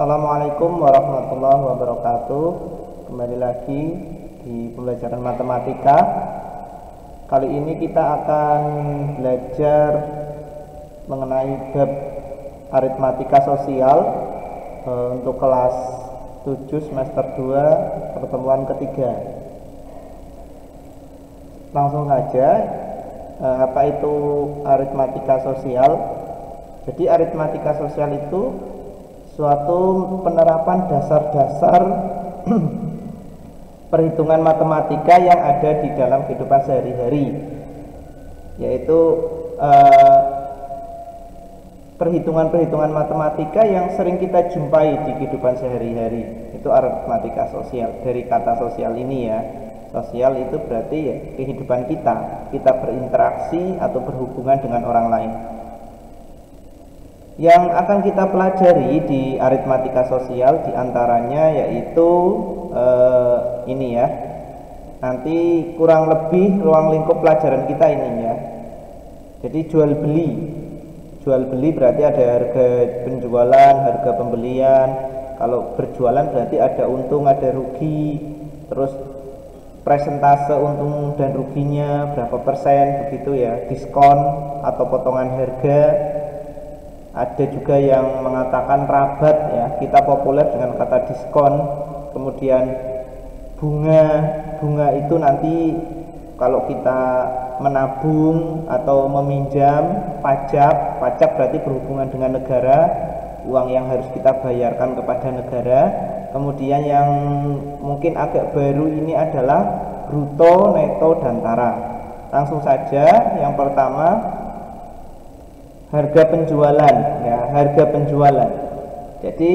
Assalamualaikum warahmatullahi wabarakatuh. Kembali lagi di pembelajaran matematika. Kali ini kita akan belajar mengenai bab aritmatika sosial untuk kelas 7 semester 2 pertemuan ketiga. Langsung saja, apa itu aritmatika sosial? Jadi aritmatika sosial itu suatu penerapan dasar-dasar perhitungan matematika yang ada di dalam kehidupan sehari-hari, yaitu perhitungan-perhitungan matematika yang sering kita jumpai di kehidupan sehari-hari. Itu aritmatika sosial. Dari kata sosial ini ya, sosial itu berarti ya kehidupan kita berinteraksi atau berhubungan dengan orang lain. Yang akan kita pelajari di aritmatika sosial diantaranya yaitu ini ya, nanti kurang lebih ruang lingkup pelajaran kita ini ya. Jadi jual beli berarti ada harga penjualan, harga pembelian. Kalau berjualan berarti ada untung, ada rugi. Terus presentase untung dan ruginya berapa persen begitu ya, diskon atau potongan harga. Ada juga yang mengatakan rabat ya, kita populer dengan kata diskon. Kemudian bunga itu nanti kalau kita menabung atau meminjam, pajak berarti berhubungan dengan negara, uang yang harus kita bayarkan kepada negara. Kemudian yang mungkin agak baru ini adalah bruto, neto, dan tara. Langsung saja, yang pertama harga penjualan ya, harga penjualan. Jadi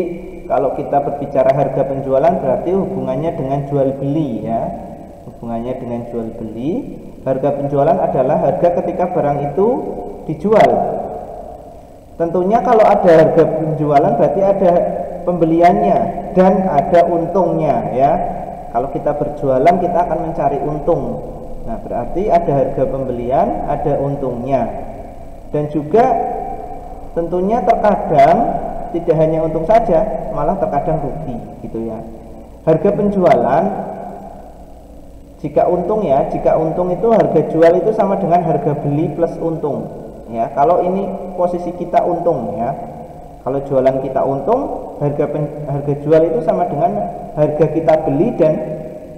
kalau kita berbicara harga penjualan berarti hubungannya dengan jual beli ya. Hubungannya dengan jual beli. Harga penjualan adalah harga ketika barang itu dijual. Tentunya kalau ada harga penjualan berarti ada pembeliannya dan ada untungnya ya. Kalau kita berjualan kita akan mencari untung. Nah, berarti ada harga pembelian, ada untungnya. Dan juga tentunya terkadang tidak hanya untung saja, malah terkadang rugi gitu ya. Harga penjualan jika untung itu harga jual itu sama dengan harga beli plus untung ya. Kalau ini posisi kita untung ya. Kalau jualan kita untung, harga jual itu sama dengan harga kita beli dan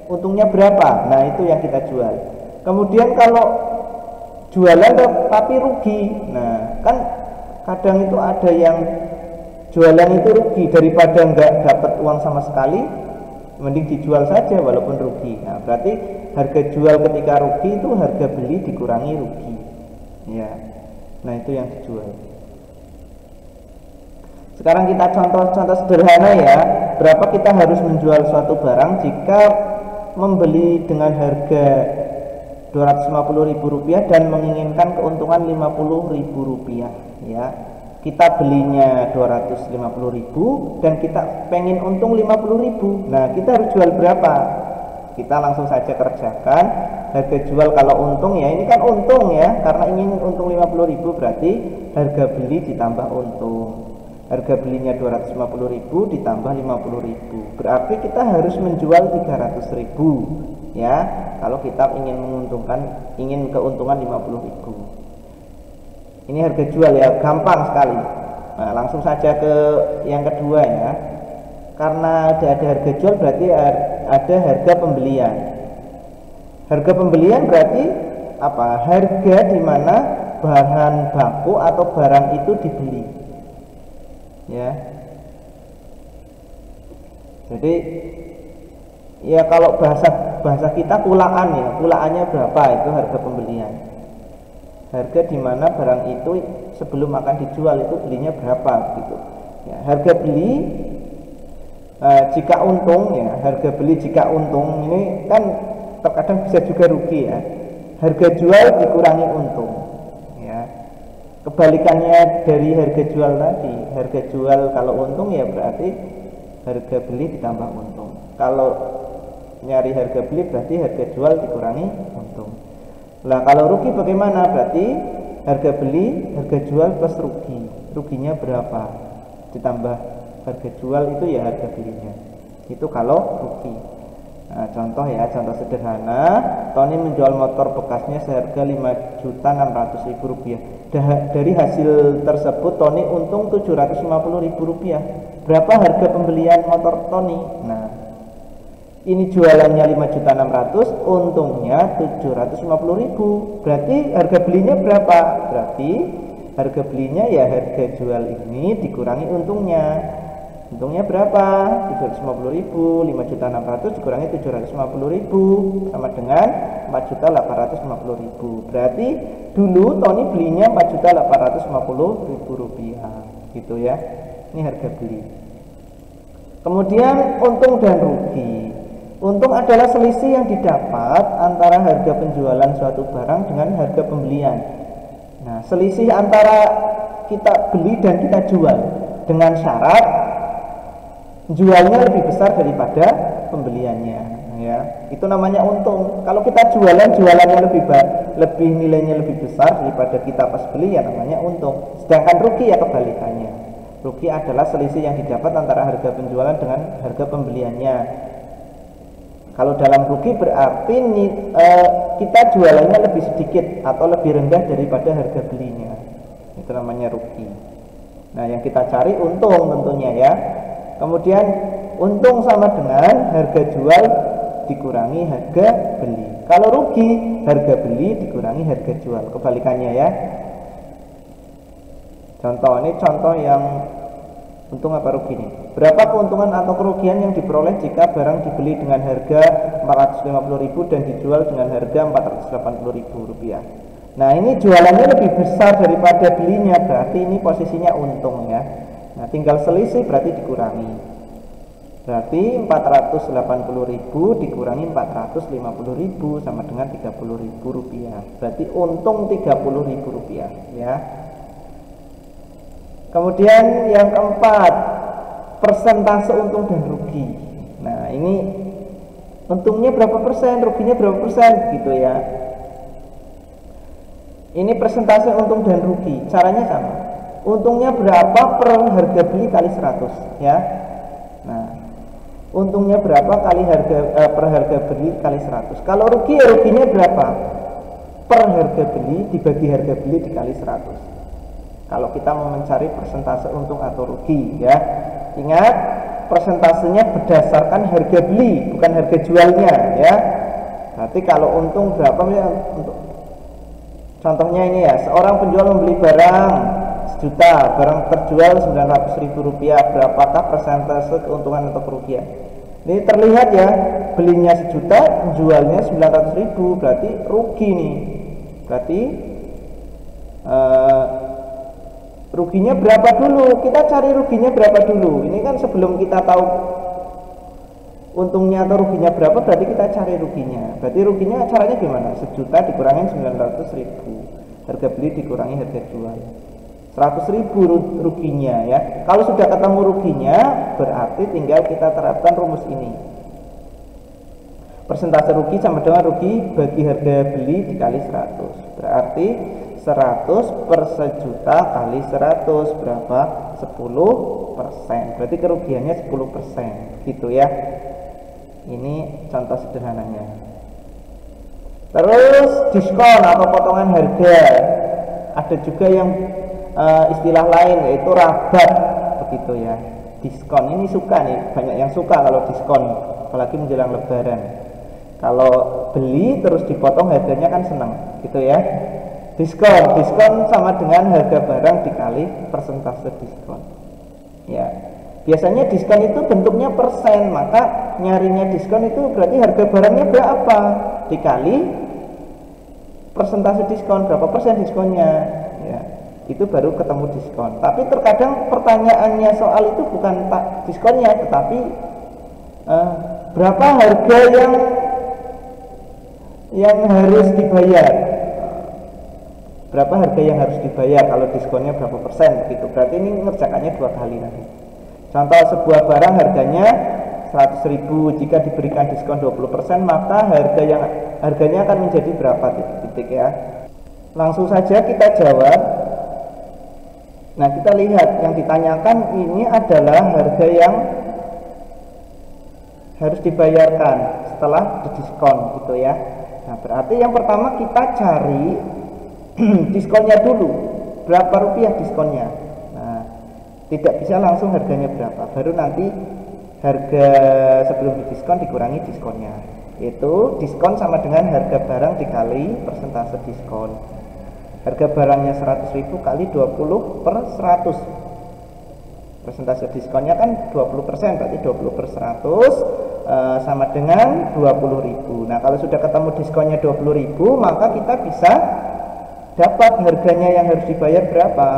untungnya berapa. Nah, itu yang kita jual. Kemudian kalau jualan tapi rugi, nah kan kadang itu ada yang jualan itu rugi, daripada nggak dapat uang sama sekali mending dijual saja walaupun rugi. Nah, berarti harga jual ketika rugi itu harga beli dikurangi rugi ya. Nah, itu yang dijual. Sekarang kita contoh sederhana ya, berapa kita harus menjual suatu barang jika membeli dengan harga Rp250.000 dan menginginkan keuntungan Rp50.000 ya. Kita belinya Rp250.000 dan kita pengen untung Rp50.000. Nah, kita harus jual berapa? Kita langsung saja kerjakan. Harga jual kalau untung ya, ini kan untung ya, karena ingin untung Rp50.000 berarti harga beli ditambah untung. Harga belinya Rp250.000 ditambah Rp50.000. Berarti kita harus menjual Rp300.000 ya. Kalau kita ingin keuntungan Rp50.000. Ini harga jual ya, gampang sekali. Nah, langsung saja ke yang kedua ya. Karena ada harga jual berarti ada harga pembelian. Harga pembelian berarti apa? Harga di mana bahan baku atau barang itu dibeli. Ya. Jadi ya kalau bahasa kita kulaan ya, kulaannya berapa itu harga pembelian. Harga di mana barang itu sebelum akan dijual itu belinya berapa gitu. Ya, harga beli jika untung ya, harga beli jika untung ini kan terkadang bisa juga rugi ya. Harga jual dikurangi untung. Ya. Kebalikannya dari harga jual tadi, harga jual kalau untung ya berarti harga beli ditambah untung. Kalau nyari harga beli berarti harga jual dikurangi untung. Nah, kalau rugi bagaimana? Berarti harga beli, harga jual plus rugi. Ruginya berapa? Ditambah harga jual itu ya harga belinya. Itu kalau rugi. Nah, contoh ya, contoh sederhana, Tony menjual motor bekasnya seharga Rp5.600.000. Dari hasil tersebut Tony untung Rp750.000. Berapa harga pembelian motor Tony? Nah, ini jualannya 5.600.000, untungnya 750.000. Berarti harga belinya berapa? Berarti harga belinya ya harga jual ini dikurangi untungnya. Untungnya berapa? 750.000, 5.600.000 dikurangi 750.000 sama dengan 4.850.000. Berarti dulu Tony belinya 4.850.000 rupiah, gitu ya. Ini harga beli. Kemudian untung dan rugi. Untung adalah selisih yang didapat antara harga penjualan suatu barang dengan harga pembelian. Nah, selisih antara kita beli dan kita jual dengan syarat jualnya lebih besar daripada pembeliannya, ya. Itu namanya untung. Kalau kita jualannya lebih nilainya lebih besar daripada kita pas beli, ya namanya untung. Sedangkan rugi ya kebalikannya. Rugi adalah selisih yang didapat antara harga penjualan dengan harga pembeliannya. Kalau dalam rugi berarti kita jualannya lebih sedikit atau lebih rendah daripada harga belinya. Itu namanya rugi. Nah, yang kita cari untung tentunya ya. Kemudian untung sama dengan harga jual dikurangi harga beli. Kalau rugi, harga beli dikurangi harga jual. Kebalikannya ya. Contoh, ini contoh yang untung apa rugi nih. Berapa keuntungan atau kerugian yang diperoleh jika barang dibeli dengan harga 450.000 dan dijual dengan harga 480.000 rupiah. Nah, ini jualannya lebih besar daripada belinya, berarti ini posisinya untung ya. Nah, tinggal selisih berarti dikurangi. Berarti 480.000 dikurangi 450.000 sama dengan 30.000 rupiah. Berarti untung 30.000 rupiah ya. Kemudian yang keempat, persentase untung dan rugi. Nah, ini untungnya berapa persen, ruginya berapa persen gitu ya. Ini persentase untung dan rugi. Caranya sama. Untungnya berapa per harga beli kali 100 ya. Nah, untungnya berapa kali per harga beli kali 100. Kalau rugi ya ruginya berapa? Per harga beli dibagi harga beli dikali 100. Kalau kita mau mencari persentase untung atau rugi ya. Ingat, persentasenya berdasarkan harga beli, bukan harga jualnya ya. Berarti kalau untung berapa ya untuk contohnya ini ya, seorang penjual membeli barang 1 juta, barang terjual 900.000 rupiah, berapakah persentase keuntungan atau kerugian? Ini terlihat ya, belinya 1 juta, jualnya 900.000, berarti rugi nih. Berarti ruginya berapa dulu? Kita cari ruginya berapa dulu. Ini kan sebelum kita tahu untungnya atau ruginya berapa, berarti kita cari ruginya. Berarti ruginya caranya gimana? 1 juta dikurangi 900.000, harga beli dikurangi harga jual, 100.000 ruginya ya. Kalau sudah ketemu ruginya, berarti tinggal kita terapkan rumus ini. Persentase rugi sama dengan rugi bagi harga beli dikali 100. Berarti 100 per 1 juta kali 100 berapa? 10%. Berarti kerugiannya 10% gitu ya. Ini contoh sederhananya. Terus diskon atau potongan harga. Ada juga yang istilah lain yaitu rabat begitu ya. Diskon ini suka nih, banyak yang suka kalau diskon, apalagi menjelang lebaran. Kalau beli terus dipotong harganya kan senang gitu ya. Diskon sama dengan harga barang dikali persentase diskon. Ya, biasanya diskon itu bentuknya persen, maka nyarinya diskon itu berarti harga barangnya berapa dikali persentase diskon, berapa persen diskonnya. Ya, itu baru ketemu diskon. Tapi terkadang pertanyaannya soal itu bukan diskonnya, tetapi berapa harga yang harus dibayar. Berapa harga yang harus dibayar kalau diskonnya berapa persen gitu. Berarti ini ngerjakannya 2 kali nanti. Contoh, sebuah barang harganya 100.000, jika diberikan diskon 20% maka harganya akan menjadi berapa titik-titik ya. Langsung saja kita jawab. Nah, kita lihat yang ditanyakan ini adalah harga yang harus dibayarkan setelah didiskon gitu ya. Nah, berarti yang pertama kita cari diskonnya dulu. Berapa rupiah diskonnya? Nah, tidak bisa langsung harganya berapa. Baru nanti harga sebelum didiskon dikurangi diskonnya. Itu diskon sama dengan harga barang dikali persentase diskon. Harga barangnya 100.000 kali 20 per 100. Persentase diskonnya kan 20%, berarti 20 per 100 sama dengan 20.000. Nah, kalau sudah ketemu diskonnya 20.000, maka kita bisa dapat harganya yang harus dibayar berapa.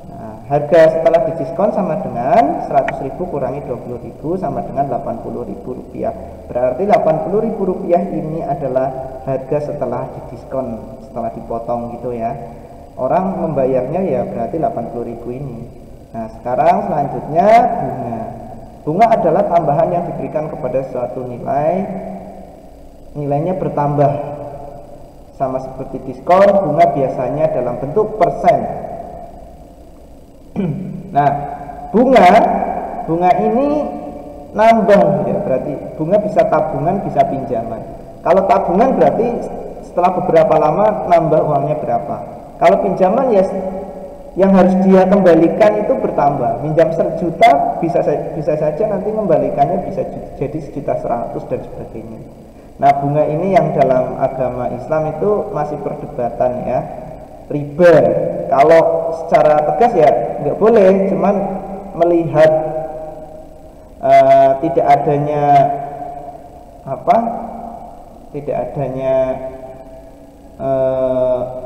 Nah, harga setelah didiskon sama dengan 100.000 kurangi 20.000 sama dengan 80.000 rupiah. Berarti 80.000 rupiah ini adalah harga setelah didiskon, setelah dipotong gitu ya. Orang membayarnya ya berarti 80.000 ini. Nah, sekarang selanjutnya bunga. Bunga adalah tambahan yang diberikan kepada suatu nilai. Nilainya bertambah. Sama seperti diskon, bunga biasanya dalam bentuk persen. Nah, bunga ini nambah ya, berarti bunga bisa tabungan, bisa pinjaman. Kalau tabungan berarti setelah beberapa lama nambah uangnya berapa. Kalau pinjaman ya yang harus dia kembalikan itu bertambah. Minjam 1 juta bisa saja nanti kembalikannya bisa jadi 1.100.000 dan sebagainya. Nah, bunga ini yang dalam agama Islam itu masih perdebatan ya. Riba kalau secara tegas ya nggak boleh, cuman melihat tidak adanya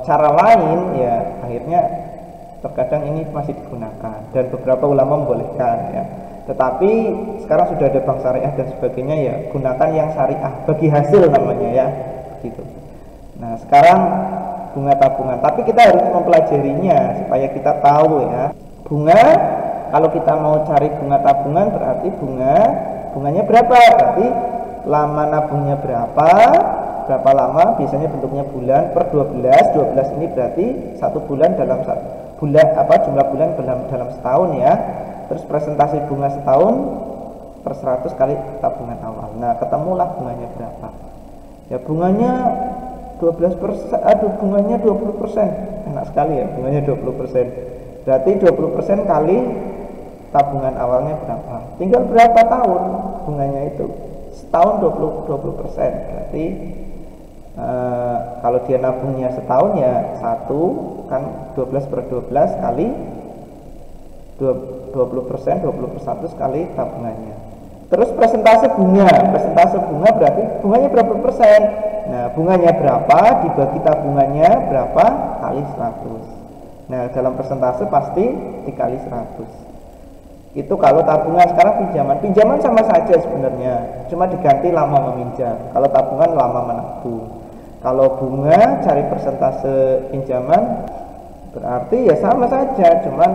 cara lain ya, akhirnya terkadang ini masih digunakan dan beberapa ulama membolehkan ya. Tetapi sekarang sudah ada bank syariah dan sebagainya ya, gunakan yang syariah, bagi hasil namanya ya, gitu. Nah, sekarang bunga tabungan, tapi kita harus mempelajarinya supaya kita tahu ya. Bunga, kalau kita mau cari bunga tabungan berarti bunganya berapa? Berarti lama nabungnya berapa lama, biasanya bentuknya bulan per 12 ini berarti 1 bulan dalam jumlah bulan dalam setahun ya. Terus presentasi bunga setahun per 100 kali tabungan awal. Nah, ketemulah bunganya berapa. Ya, bunganya 12%, bunganya 20%. Enak sekali ya, bunganya 20%. Berarti 20% kali tabungan awalnya berapa? Tinggal berapa tahun bunganya itu? Setahun 20%. Berarti kalau dia nabungnya setahun ya 1 kan 12 per 12 kali 20%, 20 per 100 kali tabungannya. Terus persentase bunga berarti bunganya berapa persen. Nah, bunganya berapa dibagi tabungannya berapa kali 100. Nah, dalam persentase pasti dikali 100. Itu kalau tabungan. Sekarang pinjaman sama saja sebenarnya, cuma diganti lama meminjam. Kalau tabungan lama menabung. Kalau bunga cari persentase pinjaman berarti ya sama saja, cuman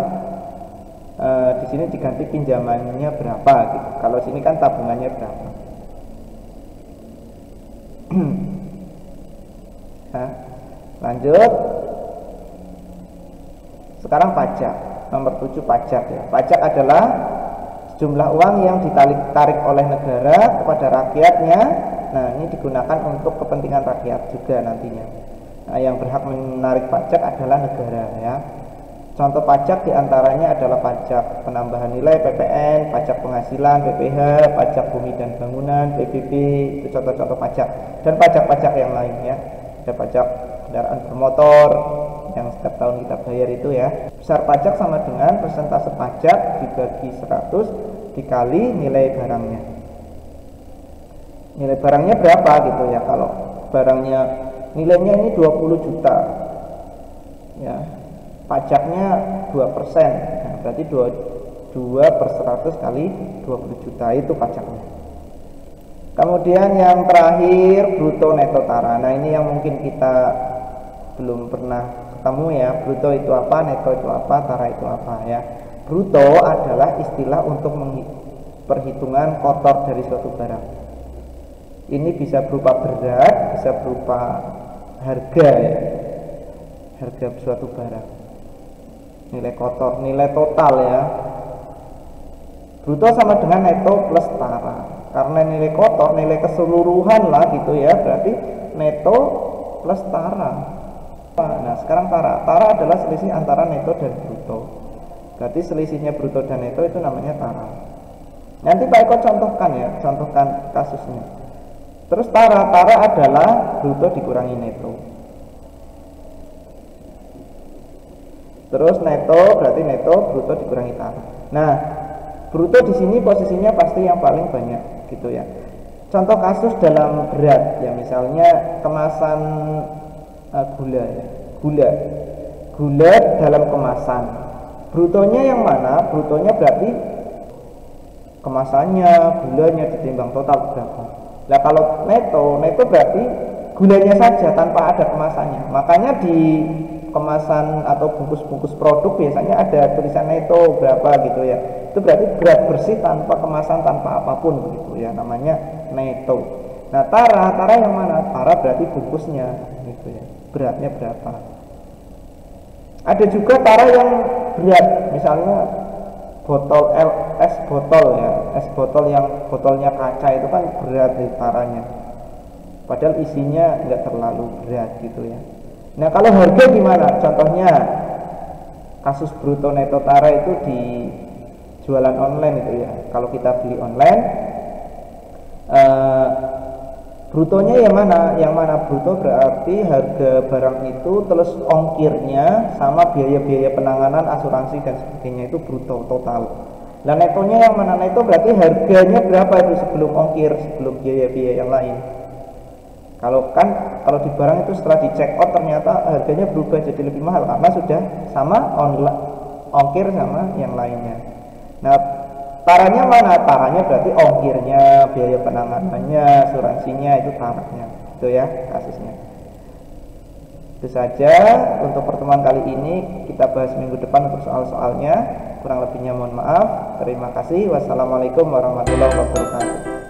di sini diganti pinjamannya berapa gitu. Kalau sini kan tabungannya berapa. Nah, lanjut. Sekarang pajak. Nomor 7 pajak ya. Pajak adalah jumlah uang yang ditarik oleh negara kepada rakyatnya. Nah, ini digunakan untuk kepentingan rakyat juga nantinya. Nah, yang berhak menarik pajak adalah negara ya. Contoh pajak diantaranya adalah pajak penambahan nilai PPN, pajak penghasilan PPh, pajak bumi dan bangunan PBB, itu contoh-contoh pajak. Dan pajak-pajak yang lain ya. Ada pajak kendaraan bermotor yang setiap tahun kita bayar itu ya. Besar pajak sama dengan persentase pajak dibagi 100 dikali nilai barangnya. Nilai barangnya berapa gitu ya. Kalau barangnya nilainya ini 20 juta ya, pajaknya 2%, nah, berarti 2 per 100 kali 20 juta itu pajaknya. Kemudian yang terakhir bruto neto tara. Nah, ini yang mungkin kita belum pernah ketemu ya. Bruto itu apa, neto itu apa, tara itu apa ya. Bruto adalah istilah untuk perhitungan kotor dari suatu barang. Ini bisa berupa berat, bisa berupa harga ya, harga suatu barang. nilai kotor, nilai total ya. Bruto sama dengan neto plus tara. Karena nilai kotor, nilai keseluruhan lah gitu ya, berarti neto plus tara. Nah sekarang tara. Tara adalah selisih antara neto dan bruto. Berarti selisihnya bruto dan neto itu namanya tara. Nanti Pak Eko contohkan ya, contohkan kasusnya. Terus tara adalah bruto dikurangi neto. Terus neto berarti neto bruto dikurangi tara. Nah, bruto di sini posisinya pasti yang paling banyak gitu ya. Contoh kasus dalam berat ya, misalnya kemasan gula ya. Gula dalam kemasan. Brutonya yang mana? Brutonya berarti kemasannya, gulanya ditimbang total berapa. Nah, kalau neto berarti gulanya saja tanpa ada kemasannya. Makanya di kemasan atau bungkus-bungkus produk biasanya ada tulisan neto berapa gitu ya. Itu berarti berat bersih tanpa kemasan, tanpa apapun begitu ya, namanya neto. Nah, tara yang mana? Tara berarti bungkusnya gitu ya, beratnya berapa. Ada juga tara yang berat, misalnya botol es botol ya, es botol yang botolnya kaca itu kan berat di taranya, padahal isinya enggak terlalu berat gitu ya. Nah kalau harga gimana? Contohnya kasus bruto neto tara itu di jualan online itu ya. Kalau kita beli online, brutonya yang mana? Yang mana bruto berarti harga barang itu terus ongkirnya sama biaya-biaya penanganan, asuransi dan sebagainya, itu bruto total. Nah netonya yang mana? Neto berarti harganya berapa itu sebelum ongkir, sebelum biaya-biaya yang lain. Kalau di barang itu setelah di check out ternyata harganya berubah jadi lebih mahal karena sudah sama ongkir sama yang lainnya. Nah taranya mana? Taranya berarti ongkirnya, biaya penanganannya, asuransinya, itu taranya. Itu ya kasusnya. Itu saja untuk pertemuan kali ini. Kita bahas minggu depan untuk soal-soalnya. Kurang lebihnya mohon maaf. Terima kasih. Wassalamualaikum warahmatullahi wabarakatuh.